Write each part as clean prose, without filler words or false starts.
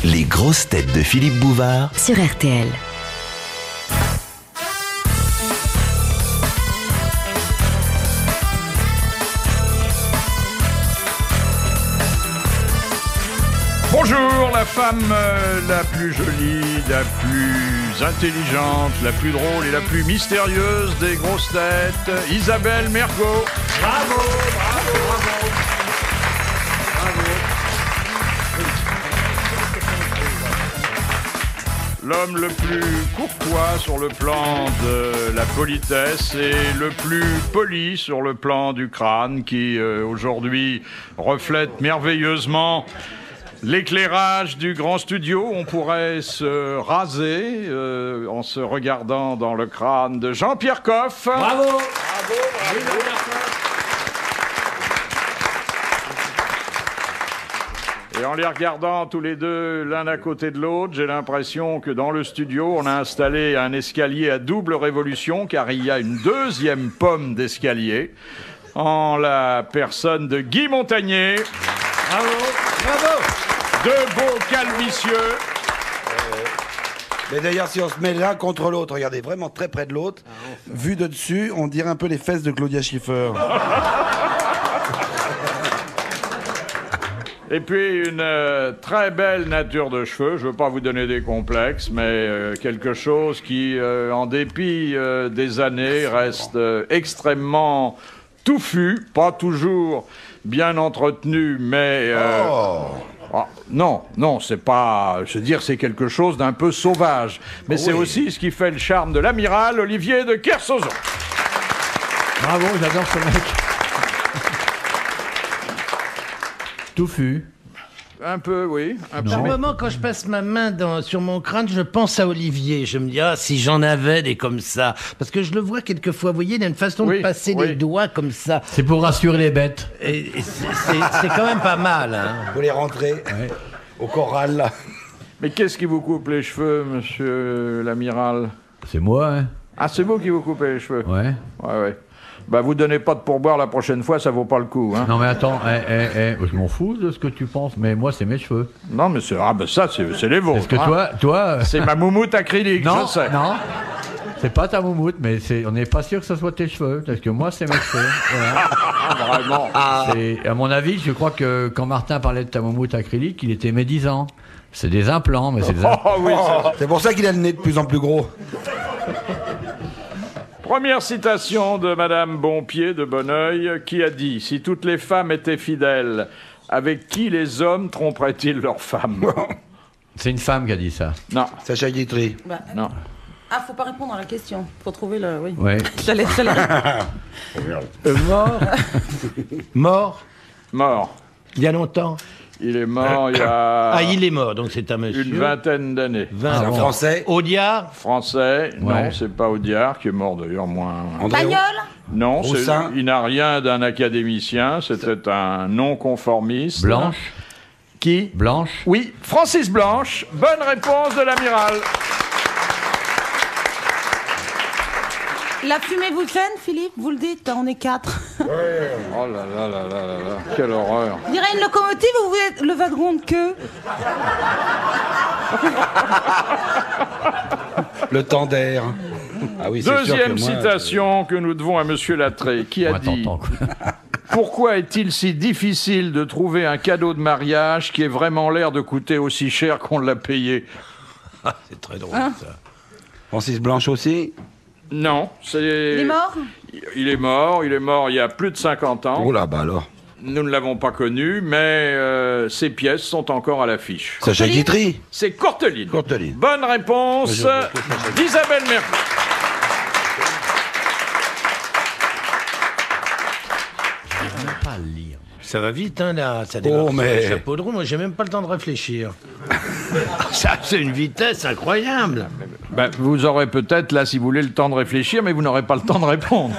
Les grosses têtes de Philippe Bouvard sur RTL. Bonjour, la femme la plus jolie, la plus intelligente, la plus drôle et la plus mystérieuse des grosses têtes, Isabelle Mergo. Bravo, bravo, bravo. L'homme le plus courtois sur le plan de la politesse et le plus poli sur le plan du crâne qui aujourd'hui reflète merveilleusement l'éclairage du grand studio. On pourrait se raser en se regardant dans le crâne de Jean-Pierre Coff. Bravo, bravo, bravo. Et en les regardant tous les deux l'un à côté de l'autre, j'ai l'impression que dans le studio, on a installé un escalier à double révolution, car il y a une deuxième pomme d'escalier en la personne de Guy Montagnier. Bravo, bravo. Deux beaux calvicieux. Mais d'ailleurs, si on se met l'un contre l'autre, regardez, vraiment très près de l'autre, vu de dessus, on dirait un peu les fesses de Claudia Schiffer. Et puis une très belle nature de cheveux. Je ne veux pas vous donner des complexes, mais quelque chose qui, en dépit des années, reste extrêmement touffu, pas toujours bien entretenu, mais... non, c'est pas... Je veux dire, c'est quelque chose d'un peu sauvage. Mais c'est aussi ce qui fait le charme de l'amiral Olivier de Kersauzon. Bravo, j'adore ce mec. Touffu. Un peu, oui. Par moment, quand je passe ma main sur mon crâne, je pense à Olivier. Je me dis, si j'en avais des comme ça. Parce que je le vois quelquefois, vous voyez, il a une façon de passer les doigts comme ça. C'est pour rassurer les bêtes. Et c'est quand même pas mal. Hein. Faut les rentrer au corral, là. Mais qu'est-ce qui vous coupe les cheveux, monsieur l'amiral? C'est moi, hein. Ah, c'est vous qui vous coupez les cheveux? Ouais. Ouais. Bah, vous donnez pas de pourboire la prochaine fois, ça vaut pas le coup, hein. Non, mais attends, je m'en fous de ce que tu penses, mais moi, c'est mes cheveux. Non, mais c'est les vôtres. Parce que toi... C'est ma moumoute acrylique, non, je sais. Non, c'est pas ta moumoute, mais on n'est pas sûr que ce soit tes cheveux, parce que moi, c'est mes cheveux. Voilà. Vraiment. À mon avis, je crois que quand Martin parlait de ta moumoute acrylique, il était médisant. C'est des implants, mais c'est des implants. Oh, oui, c'est pour ça qu'il a le nez de plus en plus gros. Première citation de Madame Bonpied de Bonneuil, qui a dit « Si toutes les femmes étaient fidèles, avec qui les hommes tromperaient-ils leurs femmes ?» C'est une femme qui a dit ça. Non. Sacha Guitry. Non. Ah, faut pas répondre à la question. Faut trouver le... Oui. Ouais. J'allais... Mort. Mort. Il y a longtemps. Il est mort il y a... Ah, il est mort, donc c'est un monsieur. Une vingtaine d'années. C'est un Français. Audiard. Français. Ouais. Non, c'est pas Audiard, qui est mort d'ailleurs moins... Pagnol. Non, Roussin. il n'a rien d'un académicien, c'était un non-conformiste. Blanche. Qui? Blanche. Oui, Francis Blanche. Bonne réponse de l'amiral. La fumée vous gêne, Philippe? Vous le dites, on est 4. Oh là là là là là là, quelle horreur. On dirait une locomotive ou vous êtes le wagon de queue? Le temps d'air. Ah oui, c'est sûr que Deuxième moi, citation que nous devons à Monsieur Lattré, qui a dit « Pourquoi est-il si difficile de trouver un cadeau de mariage qui ait vraiment l'air de coûter aussi cher qu'on l'a payé ?» C'est très drôle, ça. Francis Blanche aussi. Non, c'est... Il est mort? Il est mort il y a plus de 50 ans. Oh là, bah alors. Nous ne l'avons pas connu, mais ses pièces sont encore à l'affiche. Sacha Guitry. C'est Courteline. Courteline. Bonne réponse d'Isabelle Mergo. Je ne peux pas le lire. Ça va vite, hein, là. Ça démarre Oh, mais... sur le chapeau de roue. Moi, j'ai même pas le temps de réfléchir. Ça, c'est une vitesse incroyable. Ben, vous aurez peut-être, là, si vous voulez, le temps de réfléchir, mais vous n'aurez pas le temps de répondre.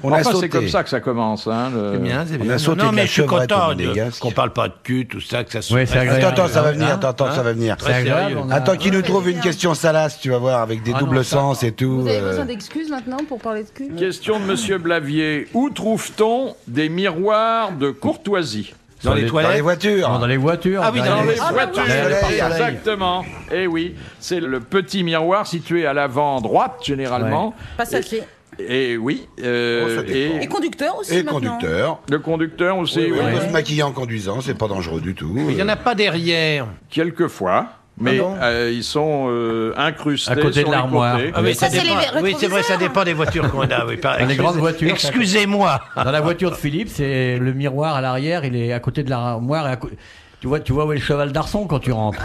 On a sauté. C'est comme ça que ça commence. Hein, C'est bien, c'est bien. On a sauté non, de mais la je suis chevrette content au Monégasque. qu'on parle pas de cul, tout ça, que ça se... Oui, c'est agréable. Attends, ça va venir. Hein Attends, ça va venir. Très sérieux. Attends qu'il nous trouve une question salace, tu vas voir, avec des doubles sens et tout. Vous avez besoin d'excuses maintenant pour parler de cul? Question de Monsieur Blavier. Où trouve-t-on des miroirs de courtoisie? Dans les toilettes. Dans les voitures. Non, dans les voitures. Ah oui, Dans les Ah, voitures, soleil. exactement. Et oui, c'est le petit miroir situé à l'avant droite, généralement. Passager. Et oui, ça dépend. Et conducteur aussi Et maintenant. conducteur. le conducteur aussi, Oui, oui. on peut se maquiller en conduisant, c'est pas dangereux du tout. Il n'y en a pas derrière. Quelquefois, mais bon ils sont incrustés À côté sur de les l'armoire. côtés. Ah oui, Ça, c'est dépend. les Oui, c'est vrai, ça rétroviseurs. dépend des voitures qu'on a. Oui, Dans les grandes voitures, Excusez-moi. Dans la voiture de Philippe, c'est le miroir à l'arrière, il est à côté de l'armoire. Tu vois où est le cheval d'arçon quand tu rentres.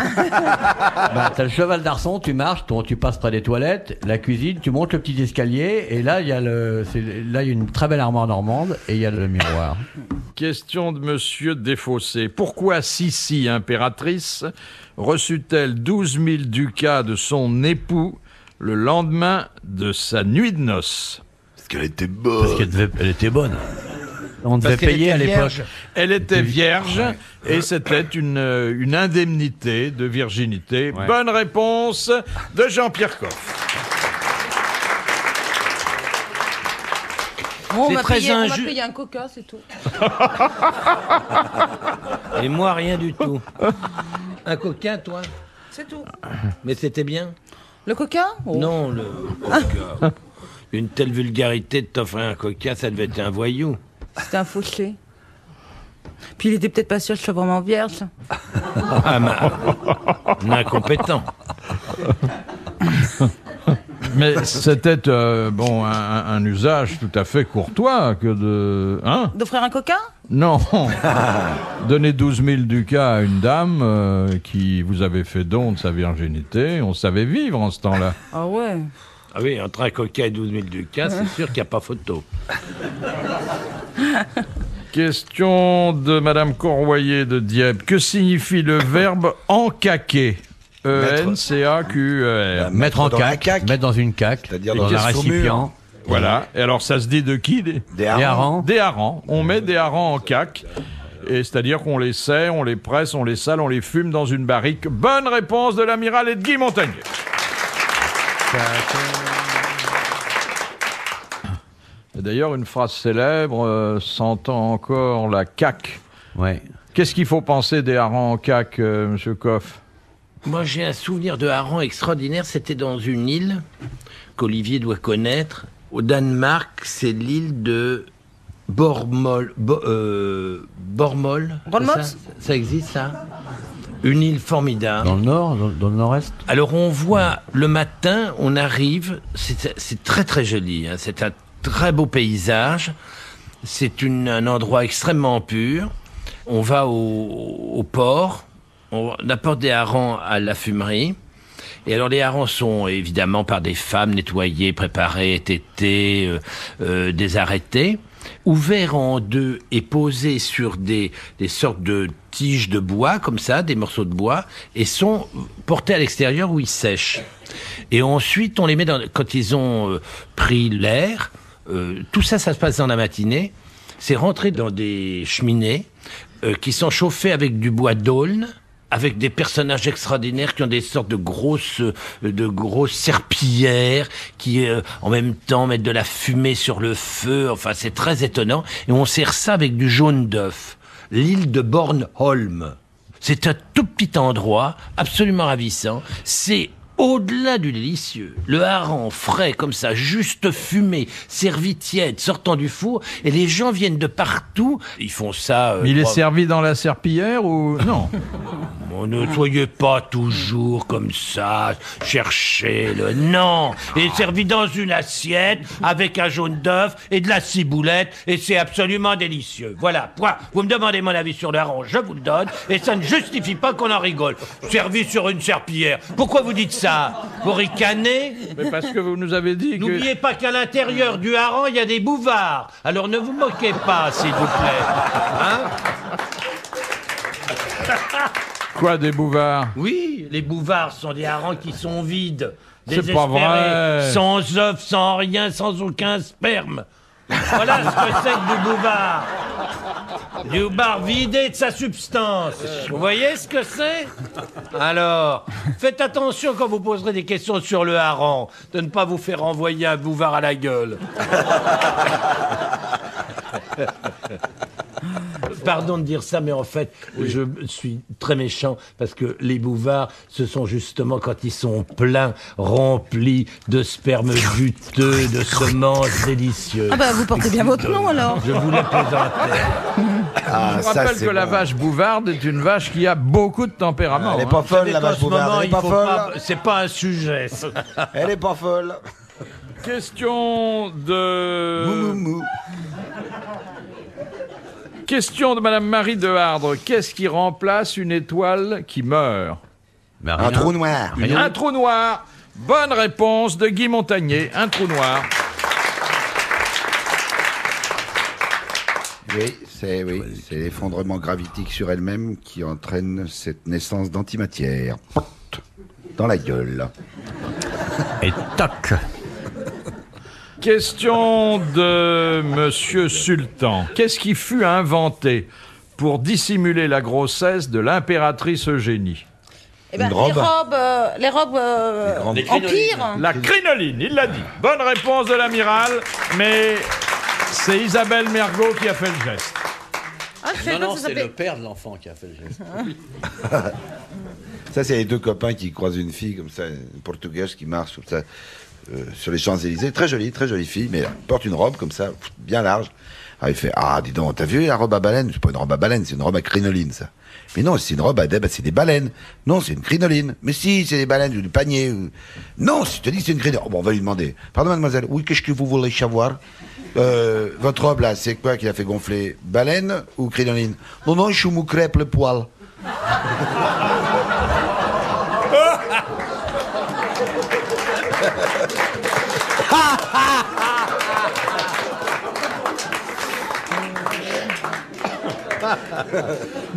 T'as le cheval d'arçon, tu marches, tu passes près des toilettes, la cuisine, tu montes le petit escalier, et là il y a une très belle armoire normande et il y a le miroir. Question de Monsieur Desfossés. Pourquoi Sissi, impératrice, reçut-elle 12 000 ducats de son époux le lendemain de sa nuit de noces? Parce qu'elle était bonne. Parce qu'elle était bonne. On devait payer à l'époque. Elle était vierge et c'était une indemnité de virginité. Ouais. Bonne réponse de Jean-Pierre Coff. Bon, C'est très on va inju- payer un coca, c'est tout. Et moi, rien du tout. Un coquin, toi? C'est tout. Mais c'était bien. Le coca? Oh. Non, le coca. Une telle vulgarité de t'offrir un coquin, ça devait être un voyou. C'était un fauché. Puis il était peut-être pas sûr que je sois vraiment vierge. Ah, un incompétent. Mais c'était un usage tout à fait courtois que de... Hein? D'offrir un coca? Non. Donner 12 000 ducats à une dame qui vous avait fait don de sa virginité, on savait vivre en ce temps-là. Ah ouais. Ah oui, entre un coquin et 12 000 ducats, c'est sûr qu'il n'y a pas photo. Question de Madame Corroyer de Dieppe. Que signifie le verbe encaquer? E-N-C-A-Q-E-R. Mettre en dans la caque, caque. mettre dans une caque, C'est-à-dire dans des un caisses saumures. récipient. Voilà. Et alors, ça se dit de qui? Des Des harengs. harengs. Des harengs. On met des harengs en caque. Et c'est-à-dire qu'on les sait, on les presse, on les sale, on les fume dans une barrique. Bonne réponse de l'amiral et de Guy Montagnier. Et d'ailleurs, une phrase célèbre, sentant encore la caque. Ouais. Qu'est-ce qu'il faut penser des harengs en caque, Monsieur Coff? Moi, j'ai un souvenir de hareng extraordinaire. C'était dans une île qu'Olivier doit connaître. Au Danemark, c'est l'île de Bormol. Bormol. Bornmoth. Ça existe, ça? Une île formidable. Dans le nord, dans le nord-est. Alors, on voit le matin, on arrive. C'est très, très joli. Hein, c'est un très beau paysage. C'est un endroit extrêmement pur. On va au port. On apporte des harengs à la fumerie. Et alors, les harengs sont évidemment par des femmes nettoyés, préparés, tétés, désarrêtés, ouverts en deux et posés sur des sortes de tiges de bois, comme ça, des morceaux de bois, et sont portés à l'extérieur où ils sèchent. Et ensuite, on les met quand ils ont pris l'air, tout ça, ça se passe dans la matinée, c'est rentré dans des cheminées qui sont chauffées avec du bois d'aulne, avec des personnages extraordinaires qui ont des sortes de grosses serpillières qui, en même temps, mettent de la fumée sur le feu. Enfin, c'est très étonnant. Et on sert ça avec du jaune d'œuf. L'île de Bornholm. C'est un tout petit endroit, absolument ravissant. C'est au-delà du délicieux. Le hareng frais, comme ça, juste fumé, servi tiède, sortant du four, et les gens viennent de partout. Ils font ça... Il est servi dans la serpillière ou... Non. Oh, ne soyez pas toujours comme ça, cherchez-le. Non, il est servi dans une assiette avec un jaune d'œuf et de la ciboulette et c'est absolument délicieux. Voilà, point. Vous me demandez mon avis sur le hareng, je vous le donne et ça ne justifie pas qu'on en rigole. Servi sur une serpillière. Pourquoi vous dites ça? Vous ricanez? Mais parce que vous nous avez dit que... N'oubliez pas qu'à l'intérieur du hareng, il y a des bouvards. Alors ne vous moquez pas, s'il vous plaît. Hein? Quoi, des bouvards? Oui, les bouvards sont des harengs qui sont vides, C'est pas désespérés, vrai. sans œufs, sans rien, sans aucun sperme. Voilà ce que c'est que du bouvard. Du bouvard vidé de sa substance. Vous voyez ce que c'est? Alors, faites attention quand vous poserez des questions sur le hareng, de ne pas vous faire envoyer un bouvard à la gueule. pardon de dire ça, mais en fait, je suis très méchant parce que les bouvards, ce sont justement quand ils sont pleins, remplis de sperme juteux, de semences délicieuses. Ah bah vous portez bien votre nom alors. Je voulais plaisanter. Ah, Je rappelle que la vache bouvarde est une vache qui a beaucoup de tempérament. Elle est pas hein. folle, la En vache ce moment, bouvarde. Elle est il pas faut folle. pas- c'est pas un sujet. ça. Elle est pas folle. Question de... Mou, mou, mou. Question de Madame Marie de Hardre. Qu'est-ce qui remplace une étoile qui meurt? Ben, Un rien. trou noir. Un trou noir. Bonne réponse de Guy Montagnier. Un trou noir. Oui, c'est l'effondrement gravitique sur elle-même qui entraîne cette naissance d'antimatière. Dans la gueule. Et toc. Question de Monsieur Sultan. Qu'est-ce qui fut inventé pour dissimuler la grossesse de l'impératrice Eugénie? Eh ben, Une robe. les robes empire. La crinoline, il l'a dit. Bonne réponse de l'amiral, mais c'est Isabelle Mergot qui a fait le geste. Ah, je sais pas, ça s'appelle- père de l'enfant qui a fait le geste. Ça, c'est les deux copains qui croisent une fille comme ça, une portugaise qui marche comme ça sur les Champs-Élysées. Très jolie fille, mais elle porte une robe comme ça, bien large. Alors il fait, ah, dis donc, t'as vu la robe à baleine? C'est pas une robe à baleine, c'est une robe à crinoline, ça. Mais non, c'est une robe à c'est des baleines. Non, c'est une crinoline. Mais si, c'est des baleines ou du panier. Non, si je te dis c'est une crinoline. Oh, bon, on va lui demander. Pardon, mademoiselle. Oui, qu'est-ce que vous voulez savoir? Votre robe, là, c'est quoi qui a fait gonfler? Baleine ou crinoline? Non, non, je me crêpe le poil.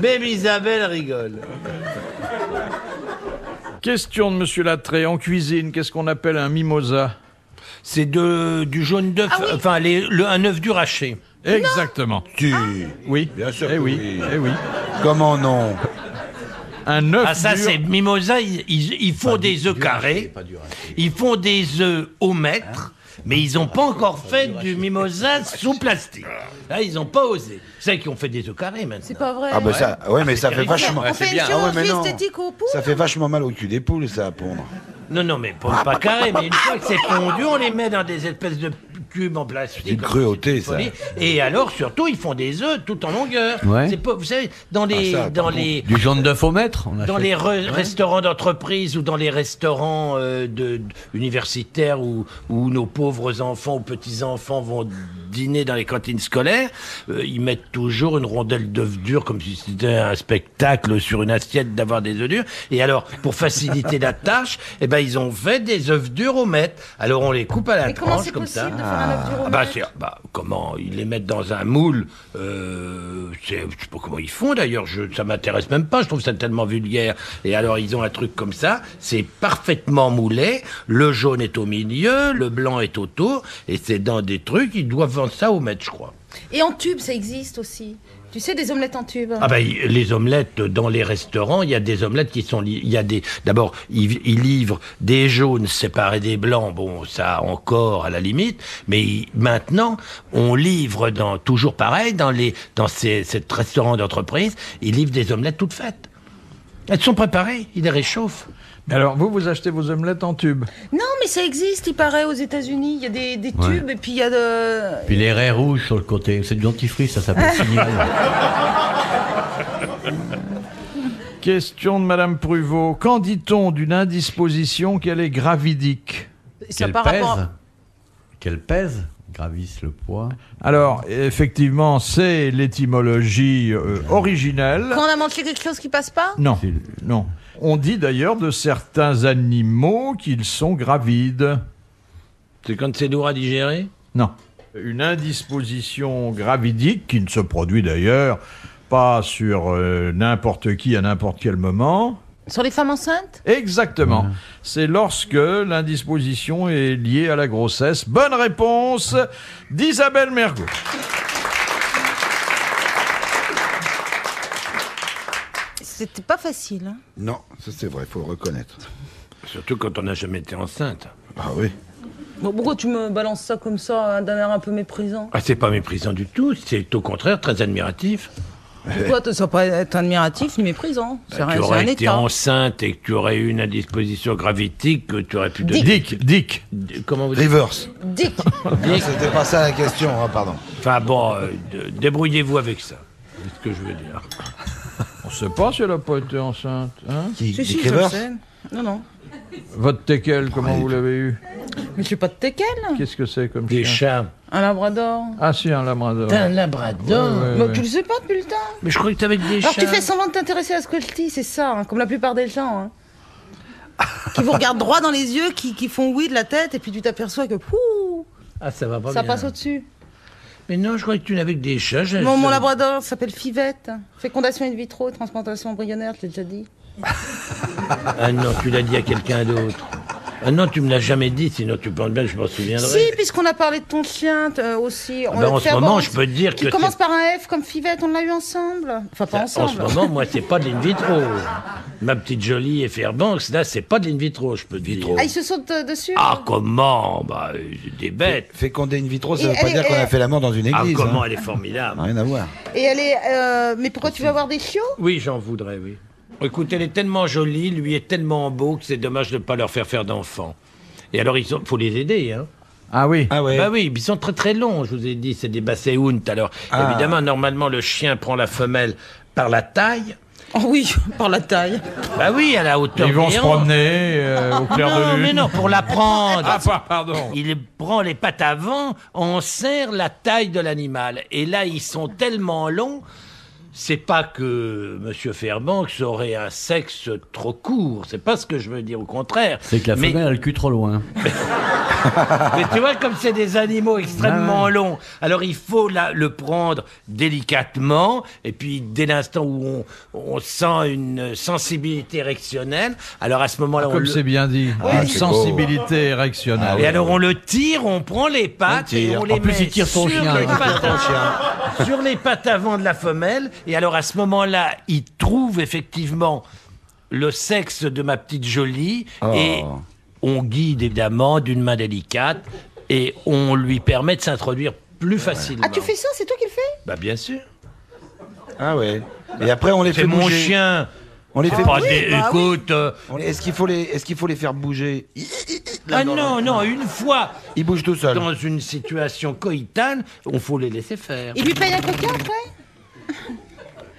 Même Isabelle rigole. Question de Monsieur Lattré. En cuisine, qu'est-ce qu'on appelle un mimosa? C'est du jaune d'œuf, Ah oui. enfin un œuf dur haché. Exactement. Oui. Bien sûr Eh que oui. oui. Eh oui. Comment non? Un œuf Ah ça dur. c'est mimosa, ils font des œufs carrés, ils font des œufs au mètre, mais ils n'ont pas encore fait du mimosa sous plastique. Là ils n'ont pas osé. C'est qu'ils ont fait des œufs carrés maintenant. C'est pas vrai. Ah, ben ça, ouais, mais ça fait vachement. On fait une Ah ouais, mais chirurgie non. esthétique au pouls. Ça fait vachement mal au cul des poules, ça, à pondre. Non, mais pas carré, mais une fois que c'est fondu, on les met dans des espèces de cubes en plastique. Une cruauté, ça. Et alors, surtout, ils font des œufs tout en longueur. Ouais. C'est pas, vous savez, dans les, Ah, ça, dans pardon. les, Du jaune d'œuf au mètre, on dans achète. les restaurants d'entreprise ou dans les restaurants universitaires où nos pauvres enfants ou petits-enfants vont dîner dans les cantines scolaires, ils mettent toujours une rondelle d'œufs durs comme si c'était un spectacle sur une assiette d'avoir des œufs durs. Et alors, pour faciliter la tâche, eh ben, ils ont fait des œufs durs au mètre. Alors, on les coupe à la Mais comment tranche c'est comme ça. possible de faire un œuf dur au mètre Comment ils les mettent dans un moule, je sais pas comment ils font d'ailleurs, ça m'intéresse même pas, je trouve ça tellement vulgaire. Et alors ils ont un truc comme ça, c'est parfaitement moulé, le jaune est au milieu, le blanc est autour, et c'est dans des trucs, ils doivent vendre ça au mètre, je crois. Et en tube, ça existe aussi. Tu sais, des omelettes en tube. Ah ben les omelettes dans les restaurants, il y a des omelettes qui sont il y a des d'abord ils livrent des jaunes séparés des blancs, bon ça encore à la limite, mais maintenant on livre toujours pareil dans ces restaurants d'entreprise, ils livrent des omelettes toutes faites. Elles sont préparées, ils les réchauffent. Mais alors, vous achetez vos omelettes en tube? Non, mais ça existe, il paraît, aux États-Unis. Il y a des Ouais. tubes et puis il y a de. Puis les raies rouges sur le côté, c'est du dentifrice, ça s'appelle Signal. Question de Madame Pruvot. Qu'en dit-on d'une indisposition qu'elle est gravidique? Ça Qu'elle par pèse, rapport. qu'elle pèse, gravisse le poids. Alors, effectivement, c'est l'étymologie originelle. Quand on a mangé quelque chose qui passe pas. Non, non. On dit d'ailleurs de certains animaux qu'ils sont gravides. C'est quand c'est lourd à digérer. Non. Une indisposition gravidique qui ne se produit d'ailleurs pas sur n'importe qui à n'importe quel moment. Sur les femmes enceintes. Exactement. C'est lorsque l'indisposition est liée à la grossesse. Bonne réponse d'Isabelle Mergot. C'était pas facile. Hein. Non, ça c'est vrai, faut le reconnaître. Surtout quand on n'a jamais été enceinte. Ah oui. Bon, pourquoi tu me balances ça comme ça, d'un air un peu méprisant? Ah, c'est pas méprisant du tout, c'est au contraire très admiratif. Toi, tu ne dois pas être admiratif ni méprisant. C'est Tu un aurais été état. enceinte et que tu aurais eu une indisposition gravitique, que tu aurais pu te Dick. Comment vous dites Reverse. Dick. Non, c'était pas ça la question, hein, pardon. Enfin bon, débrouillez-vous avec ça. C'est ce que je veux dire. On sait pas si elle a pas été enceinte. Hein Si, Dick je le Rivers. sais. Non. Votre teckel, comment vous l'avez eu? Mais je suis pas de teckel. Qu'est-ce que c'est comme Des chien? chats. Un labrador. Ah si, un labrador. T'as un labrador. Mais tu le sais pas depuis le temps. Mais je croyais que t'avais des Alors chats. tu fais semblant de t'intéresser à ce que je dis, c'est ça, hein, comme la plupart des gens. Hein. Qui vous regardent droit dans les yeux, qui font oui de la tête, et puis tu t'aperçois que pouh, Ah, ça va pas ça bien. passe au-dessus. Mais non, je croyais que tu n'avais que des chats. Mon labrador s'appelle Fivette. Fécondation in vitro, transplantation embryonnaire, je l'ai déjà dit. Ah non, tu l'as dit à quelqu'un d'autre. Ah non, tu me l'as jamais dit, sinon tu penses bien que je m'en souviendrai. Si, puisqu'on a parlé de ton chien aussi. Ah ben, en ce moment, je peux te dire qui que commence c'est- par un F comme Fivette, on l'a eu ensemble. Enfin, pas En ensemble. ce moment, moi, c'est pas de l'in vitro. Ma petite jolie et Fairbanks, là, c'est pas de l'in vitro, je peux te dire. Ah, il se saute dessus. Ah, comment? Bah, des bêtes. Féconder in vitro, ça Et veut pas elle est- dire qu'on a fait l'amour dans une Ah, église. comment hein. elle est formidable. Rien à voir. Et elle est. Mais pourquoi tu veux avoir des chiots? Oui, j'en voudrais, oui. Écoute, elle est tellement jolie, lui est tellement beau que c'est dommage de ne pas leur faire d'enfants. Et alors, il faut les aider, hein. Ah oui. Ah ouais. Bah oui, ils sont très très longs, je vous ai dit, c'est des basséounts. Alors, Ah. évidemment, normalement, le chien prend la femelle par la taille. Oh oui, par la taille. Bah oui, à la hauteur Ils vont se des hanches. promener au clair Non, de lune. mais non, pour la prendre. Ah, pardon. Il prend les pattes avant, on serre la taille de l'animal. Et là, ils sont tellement longs, c'est pas que M. Fairbanks aurait un sexe trop court. C'est pas ce que je veux dire, au contraire. C'est que la Mais- femelle a le cul trop loin. Mais tu vois, comme c'est des animaux extrêmement longs, alors il faut le prendre délicatement, et puis dès l'instant où on sent une sensibilité érectionnelle, alors à ce moment-là, on Comme le... c'est bien dit. Ah, Une c'est sensibilité érectionnelle. Et alors on le tire, on prend les pattes On et tire. on les En plus, met il tire son sur chien. les Il tire pattes sur les pattes avant de la femelle. Et alors à ce moment-là, il trouve effectivement le sexe de ma petite jolie et on guide évidemment d'une main délicate et on lui permet de s'introduire plus facilement. Ah, tu fais ça? C'est toi qui le fais? Bah bien sûr. Ah ouais. Et après, on les C'est fait mon bouger. chien. On les C'est fait pas bouger. des- écoute. Est-ce qu'il faut les faire bouger? Ah non, une fois Ils bougent tout seuls. dans une situation coïtale, on faut les laisser faire. Il lui paye un coquin après?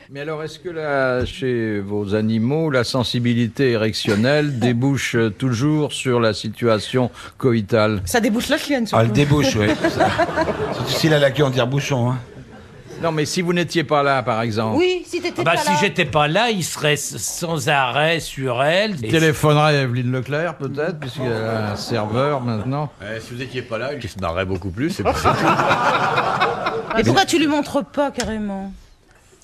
Mais alors, est-ce que là, chez vos animaux, la sensibilité érectionnelle débouche toujours sur la situation coïtale? Ça débouche la chienne, Ah, surtout. elle débouche, oui. Surtout s'il a la queue en tire-bouchon. Hein. Non, mais si vous n'étiez pas là, par exemple, Oui, si t'étais Bah, pas si là. j'étais pas là, il serait sans arrêt sur elle. Et téléphonerait à Evelyne Leclerc, peut-être, puisqu'elle a un serveur maintenant. Si vous étiez pas là, il se marrerait beaucoup plus. Et pourquoi tu lui montres pas carrément?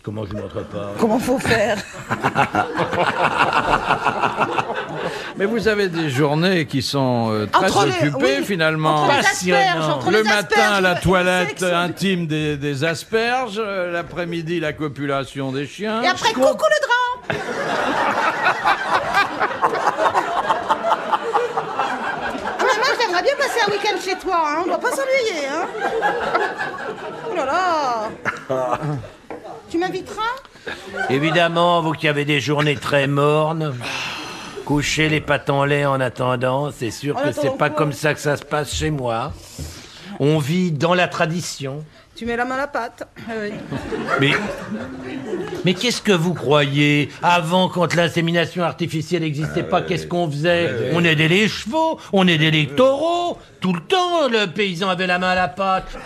Comment je ne montre pas? Comment faut faire? Mais vous avez des journées qui sont très Entre les- occupées, oui, finalement. Entre les Passionnant. asperges, entre Le les matin, asperges, la le toilette sexe. intime des asperges. L'après-midi, la copulation des chiens. Et après, coucou le drap. Ah, mais moi, j'aimerais bien passer un week-end chez toi, hein. On doit pas s'ennuyer, hein. Oh là là. Tu m'inviteras? Évidemment, vous qui avez des journées très mornes, couchez les pattes en lait en attendant. C'est sûr En que attendant c'est pas quoi? comme ça que ça se passe chez moi. On vit dans la tradition. Tu mets la main à la pâte. Ah oui. Mais qu'est-ce que vous croyez? Avant, quand l'insémination artificielle n'existait pas, qu'est-ce qu'on faisait? On aidait les chevaux, on aidait les taureaux. Tout le temps, le paysan avait la main à la pâte.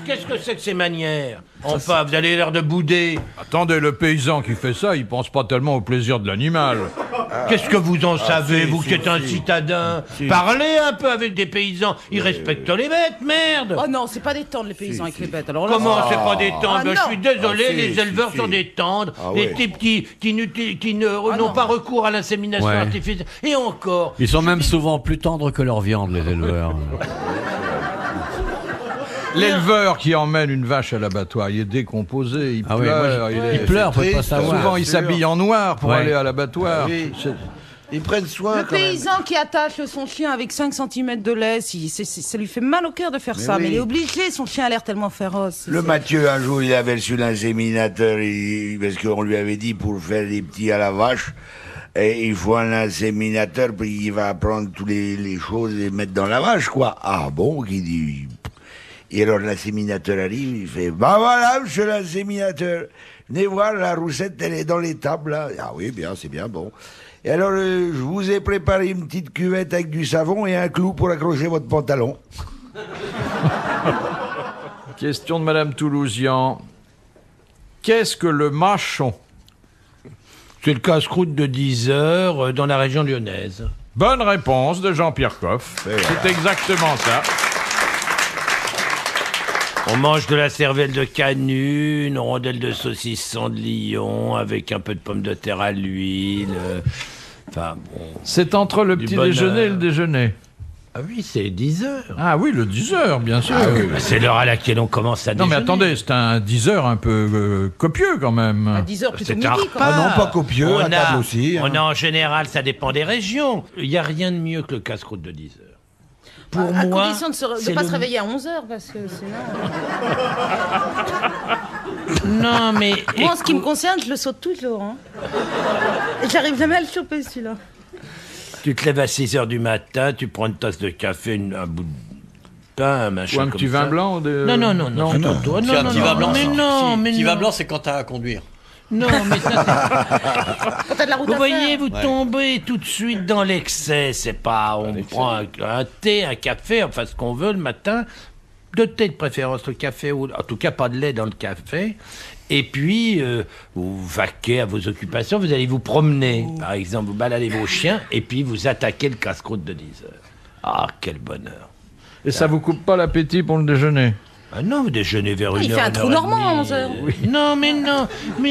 Qu'est-ce que c'est que ces manières? Enfin, vous avez l'air de bouder. Attendez, le paysan qui fait ça, il pense pas tellement au plaisir de l'animal. Qu'est-ce que vous en savez, si, vous si, qui êtes un si. citadin? Parlez un peu avec des paysans. Ils respectent les bêtes, merde! Oh non, c'est pas des tendres les paysans avec les bêtes. Alors là, Comment c'est pas des tendres? Ah, Ben, je non. suis désolé, Ah, si, les si, éleveurs si. sont des tendres. Ah, les ouais. types qui n'ont non. pas recours à l'insémination Ouais. artificielle. Et encore, Ils sont même souvent plus tendres que leur viande, les éleveurs. L'éleveur qui emmène une vache à l'abattoir, il est décomposé, il Ah oui, pleure. il pleure, faut pas triste. savoir. Souvent, il Bien sûr. s'habille en noir pour Ouais. aller à l'abattoir. Ah oui. C'est- Ils prennent soin Le quand même. paysan qui attache son chien avec 5 cm de lait, ça lui fait mal au cœur de faire ça. oui. Mais il est obligé, son chien a l'air tellement féroce. Le Mathieu, un jour, il avait reçu l'inséminateur, parce qu'on lui avait dit pour faire des petits à la vache, et il faut un inséminateur, puis il va prendre toutes les choses et mettre dans la vache, quoi. Ah bon, il dit... Et alors l'inséminateur arrive, il fait, bah voilà, monsieur l'inséminateur, venez voir, la roussette, elle est dans les tables, là. Ah oui, bien, c'est bien, bon. Et alors, je vous ai préparé une petite cuvette avec du savon et un clou pour accrocher votre pantalon. Question de Madame Toulousian. Qu'est-ce que le mâchon? C'est le casse-croûte de 10 heures dans la région lyonnaise. Bonne réponse de Jean-Pierre Coff. Et voilà. C'est exactement ça. On mange de la cervelle de canut, une rondelle de saucisson de Lyon, avec un peu de pommes de terre à l'huile. Enfin, bon. C'est entre le Du petit bonheur. déjeuner et le déjeuner. Ah oui, c'est 10 heures. Ah oui, le 10 heures, bien sûr. Bah, c'est l'heure à laquelle on commence à Non mais déjeuner. attendez, c'est un 10 heures un peu copieux quand même. À 10h plutôt C'est midi, un quoi. repas. Ah non, pas copieux, à table aussi, hein. On a en général, ça dépend des régions. Il n'y a rien de mieux que le casse-croûte de 10 heures. Pour à moi, condition de c'est ne pas le- se réveiller à 11h, parce que sinon... Non, mais Moi, en ce qui me concerne, je le saute toujours. Hein. Et j'arrive jamais à le choper, celui-là. tu te lèves à 6 heures du matin, tu prends une tasse de café, un bout de pain, un machin Ou un comme petit ça. vin blanc de... Non, non, non, non. non. c'est toi. C'est un petit vin blanc, mais ça. non, Si, mais petit non. vin blanc, c'est quand t'as à conduire. Non, mais ça, Quand t'as de la route vous à voyez, faire. vous tombez tout de suite dans l'excès. C'est pas, on prend un thé, un café, enfin ce qu'on veut le matin. De thé de préférence, le café, ou en tout cas pas de lait dans le café. Et puis, vous vaquez à vos occupations, vous allez vous promener. Par exemple, vous baladez vos chiens, et puis vous attaquez le casse-croûte de 10 heures. Ah, quel bonheur. Et ça vous coupe pas l'appétit pour le déjeuner? Ah non, vous déjeunez vers une Il heure. fait un une trou heure et normand à demie. 11 heures.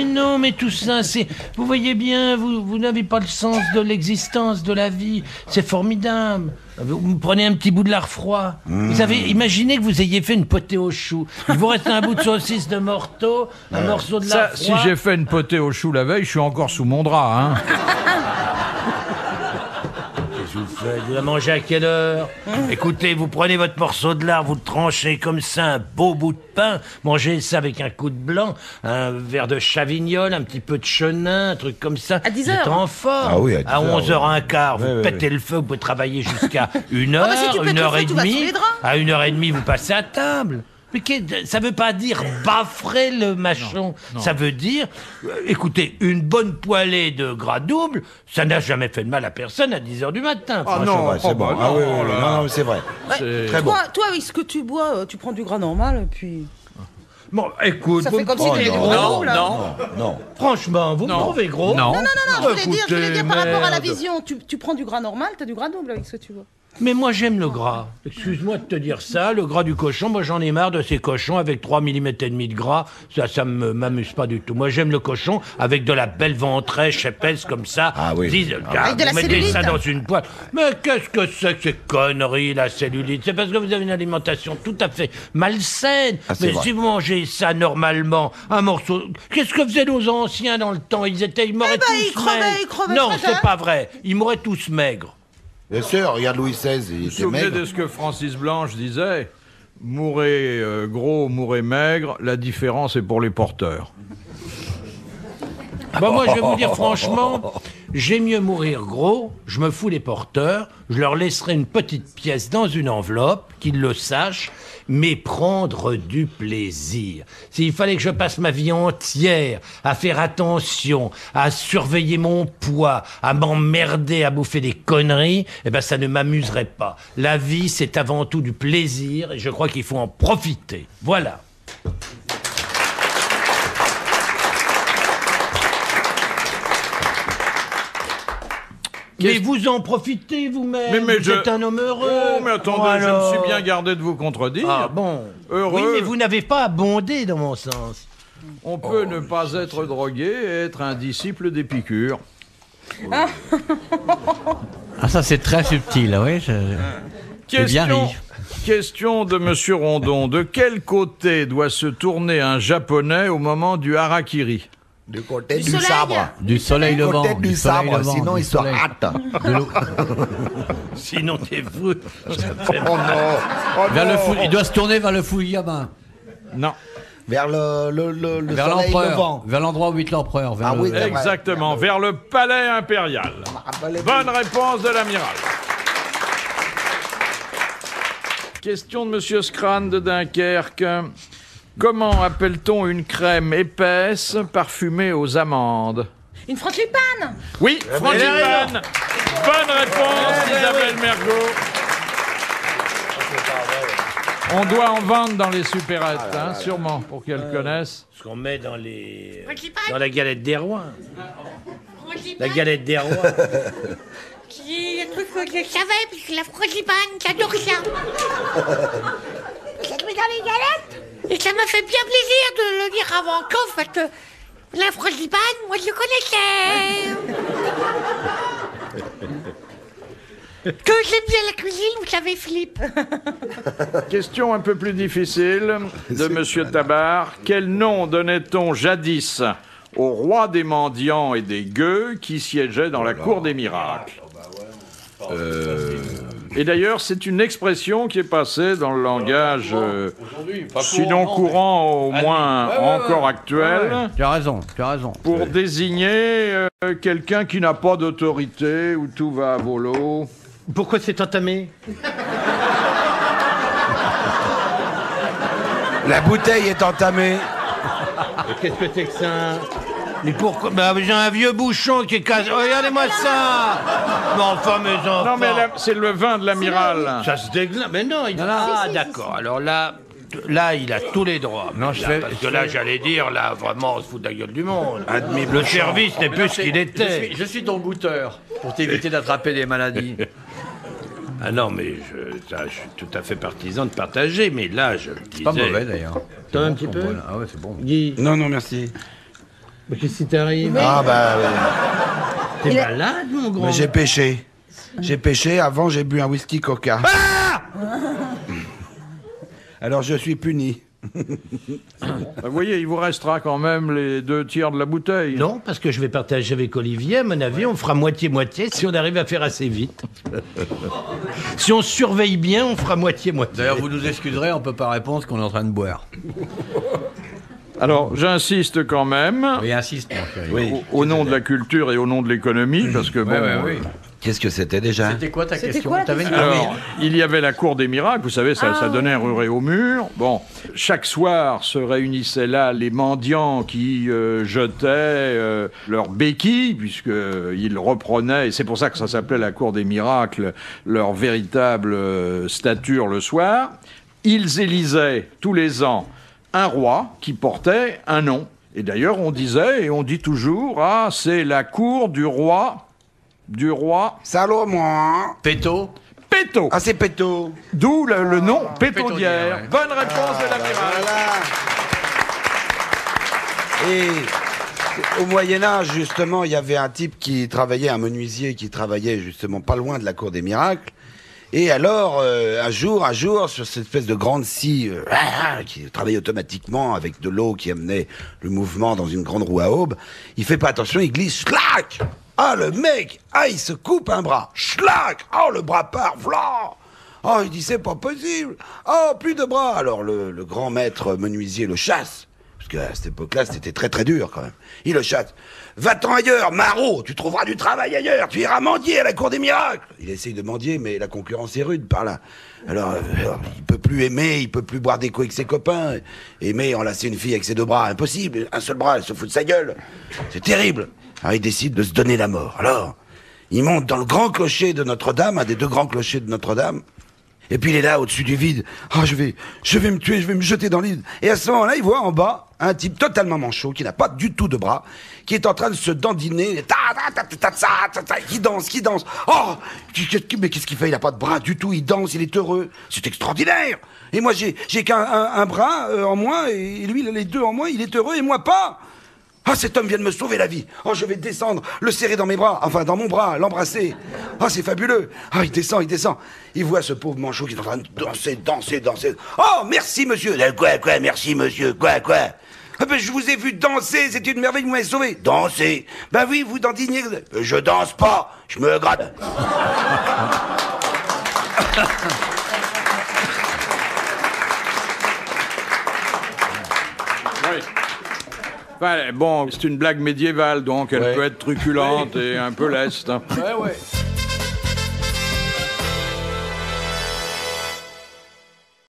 Non, mais tout ça, c'est... Vous voyez bien, vous n'avez pas le sens de l'existence, de la vie. C'est formidable. Vous prenez un petit bout de lard froid. Vous savez, imaginez que vous ayez fait une potée au chou. Il vous reste un bout de saucisse de morteau, un morceau de lard Ça, si froid. j'ai fait une potée au chou la veille, je suis encore sous mon drap, hein. Qu'est-ce que vous faites? Vous la mangez à quelle heure? Écoutez, vous prenez votre morceau de lard, vous le tranchez comme ça, un beau bout de pain, mangez ça avec un coup de blanc, un verre de chavignol, un petit peu de chenin, un truc comme ça. À 10 Vous êtes heures. en forme. Ah oui, à 10 à heures, 11h15, vous Ouais, pétez le feu, vous pouvez travailler jusqu'à 1 heure, bah, si tu pètes une le heure feu, et tu vas sous demie. les draps. À 1h30, vous passez à table. Mais ça veut pas dire baffrer le mâchon. Ça veut dire, écoutez, une bonne poêlée de gras double, ça n'a jamais fait de mal à personne à 10h du matin. Ah franchement. non, Ouais, c'est bon. bah Ah oui, non, oui, là. non, non, c'est vrai. Ouais. Très bon. Toi, avec ce que tu bois, tu prends du gras normal, puis... Bon, écoute, Ça vous fait me comme si trouvez t'étais gros. gros, là. Non. Franchement, vous me trouvez gros. Non. Non, je voulais dire par rapport à la merde. vision, tu prends du gras normal, t'as du gras double avec ce que tu bois. Mais moi, j'aime le gras. Excuse-moi de te dire ça, le gras du cochon, moi, j'en ai marre de ces cochons avec 3 mm et demi de gras. Ça m'amuse pas du tout. Moi, j'aime le cochon avec de la belle ventrèche épaisse comme ça. Ah oui. Avec de la vous mettez cellulite. ça dans une poêle. Mais qu'est-ce que c'est que ces conneries, la cellulite? C'est parce que vous avez une alimentation tout à fait malsaine. Ah, c'est Mais vrai. si vous mangez ça normalement, un morceau... Qu'est-ce que faisaient nos anciens dans le temps? Ils mouraient ben, tous ils crevaient, maigres. ils crevaient Non, très c'est bien. pas vrai. Ils mouraient tous maigres. Bien sûr, regarde Louis XVI, il Vous vous était souvenez maigre. de ce que Francis Blanche disait? Mourez gros, mourez maigre, la différence est pour les porteurs. Bah moi, je vais vous dire franchement, j'aime mieux mourir gros, je me fous les porteurs, je leur laisserai une petite pièce dans une enveloppe, qu'ils le sachent, mais prendre du plaisir. S'il fallait que je passe ma vie entière à faire attention, à surveiller mon poids, à m'emmerder, à bouffer des conneries, eh ben ça ne m'amuserait pas. La vie, c'est avant tout du plaisir, et je crois qu'il faut en profiter. Voilà. Mais vous en profitez vous-même. Mais vous je- êtes un homme heureux. Oh, mais attendez, Oh, je me alors. suis bien gardé de vous contredire. Ah bon. Heureux. Oui, mais vous n'avez pas abondé dans mon sens. On peut ne pas être drogué et être un disciple d'Épicure. Ah, ça, c'est très subtil, oui. C'est bien Question, riche. question de Monsieur Rondon. De quel côté doit se tourner un Japonais au moment du harakiri? Du côté Du du, soleil. sabre. Du soleil Du levant. côté du soleil sabre, levant, sinon du il se soleil. rate. Sinon, t'es fou. Ça fait Oh non, oh Vers le non. fou- il doit se tourner vers le Fukuyama. Non. Vers le Vers soleil l'empereur. levant. Vers l'endroit où est l'empereur. vers Ah le- oui, c'est vrai. Exactement, vers le palais impérial. Bonne réponse de l'amiral. Question de Monsieur Scran de Dunkerque. Comment appelle-t-on une crème épaisse parfumée aux amandes? Une frangipane. Oui, frangipane. Bonne réponse d'Isabelle Mergo. On doit en vendre dans les supérettes, hein, sûrement, pour qu'elles connaissent. Ce qu'on met dans les... Frangipane. Dans la galette des rois. La Frangipane, galette des rois. c'est le truc que je savais, parce que la frangipane, j'adore ça. Ça te met dans les galettes. Et ça m'a fait bien plaisir de le dire avant qu'en fait, la frangipane, moi je connaissais. Que j'aime bien la cuisine, vous savez, Philippe. Question un peu plus difficile de Monsieur Tabar. Quel nom donnait-on jadis au roi des mendiants et des gueux qui siégeait dans la cour des miracles? Et d'ailleurs, c'est une expression qui est passée dans le langage, sinon courant, au moins encore actuel, Tu as raison, tu as raison. pour désigner quelqu'un qui n'a pas d'autorité, où tout va à volo. Pourquoi c'est entamé? La bouteille est entamée. Qu'est-ce que c'est que ça? Mais pourquoi? Bah, j'ai un vieux bouchon qui est cassé. Regardez-moi ça! Mais enfin, mes enfants. Non, mais c'est le vin de l'amiral. Ça se déglingue. Mais non, il... Ah, d'accord. Alors là, il a tous les droits. Non, je fais- Parce que je là, fais- j'allais dire, là, vraiment, on se fout de la gueule du monde. demi Le service n'est plus ce qu'il était. Je suis ton goûteur, pour t'éviter d'attraper des maladies. Ah non, mais je suis tout à fait partisan de partager, mais là, je le disais... Pas mauvais d'ailleurs. T'en as un petit peu? Ah ouais, c'est bon. Guy, Non, non, merci. mais qu'est-ce qui t'arrive? Ah bah, T'es malade, mon grand? mais j'ai pêché. J'ai pêché, avant j'ai bu un whisky coca. Alors je suis puni. Vous voyez, il vous restera quand même les 2 tiers de la bouteille. Non, parce que je vais partager avec Olivier. À mon avis, on fera moitié-moitié si on arrive à faire assez vite. Si on surveille bien, on fera moitié-moitié. D'ailleurs, vous nous excuserez, on peut pas répondre parce qu'on est en train de boire. Alors, j'insiste quand même, Oui, insiste, mon chéri. Oui. au nom de la culture et au nom de l'économie, parce que bon... Oui. Qu'est-ce que c'était déjà? C'était quoi ta C'était question quoi la T'avais une question Alors, il y avait la cour des miracles, vous savez, ça donnait un ruret au mur. Bon, chaque soir se réunissaient là les mendiants qui jetaient leurs béquilles, puisqu'ils reprenaient, et c'est pour ça que ça s'appelait la cour des miracles, leur véritable stature le soir. Ils élisaient tous les ans un roi qui portait un nom. Et d'ailleurs, on disait, et on dit toujours, ah, c'est la cour du roi... Salomon. Péto. Péto. Ah, c'est Péto. D'où le nom Pétaudière. ouais. Bonne réponse de l'amiral. Voilà. Et au Moyen-Âge, justement, il y avait un type qui travaillait, un menuisier qui travaillait justement pas loin de la cour des miracles. Et alors, un jour, sur cette espèce de grande scie qui travaillait automatiquement avec de l'eau qui amenait le mouvement dans une grande roue à aube, il fait pas attention, il glisse, schlac! Ah, le mec, il se coupe un bras, schlac! Oh, le bras part, vlan! Oh, il dit, c'est pas possible! Oh, plus de bras! Alors, le grand maître menuisier le chasse. Parce qu'à cette époque-là, c'était très très dur quand même. Il le chasse. Va-t'en ailleurs, maraud, tu trouveras du travail ailleurs, tu iras mendier à la cour des miracles. Il essaye de mendier, mais la concurrence est rude par là. Alors, il peut plus aimer, il peut plus boire des coups avec ses copains. Aimer, enlacer une fille avec ses 2 bras, impossible. Un seul bras, elle se fout de sa gueule. C'est terrible. Alors, il décide de se donner la mort. Alors, il monte dans le grand clocher de Notre-Dame, un des 2 grands clochers de Notre-Dame. Et puis il est là, au-dessus du vide. Ah, je vais me tuer, je vais me jeter dans le vide. Et à ce moment-là, il voit en bas un type totalement manchot, qui n'a pas du tout de bras, qui est en train de se dandiner, qui danse. Oh, mais qu'est-ce qu'il fait? Il n'a pas de bras du tout, il danse, il est heureux. C'est extraordinaire. Et moi, j'ai qu'un bras en moins, et lui, il a les 2 en moins, il est heureux, et moi pas. Ah, cet homme vient de me sauver la vie. Oh, je vais descendre, le serrer dans mes bras, enfin dans mon bras, l'embrasser. Ah, c'est fabuleux. Ah, il descend. Il voit ce pauvre manchot qui est en train de danser. Oh, merci monsieur. Quoi, merci monsieur, quoi. Ah ben, je vous ai vu danser, c'est une merveille, vous m'avez sauvé. Danser? Ben oui, vous dandiniez. Je danse pas, je me gratte. Oui. Enfin, bon, c'est une blague médiévale, donc elle peut être truculente et un peu leste. Ouais.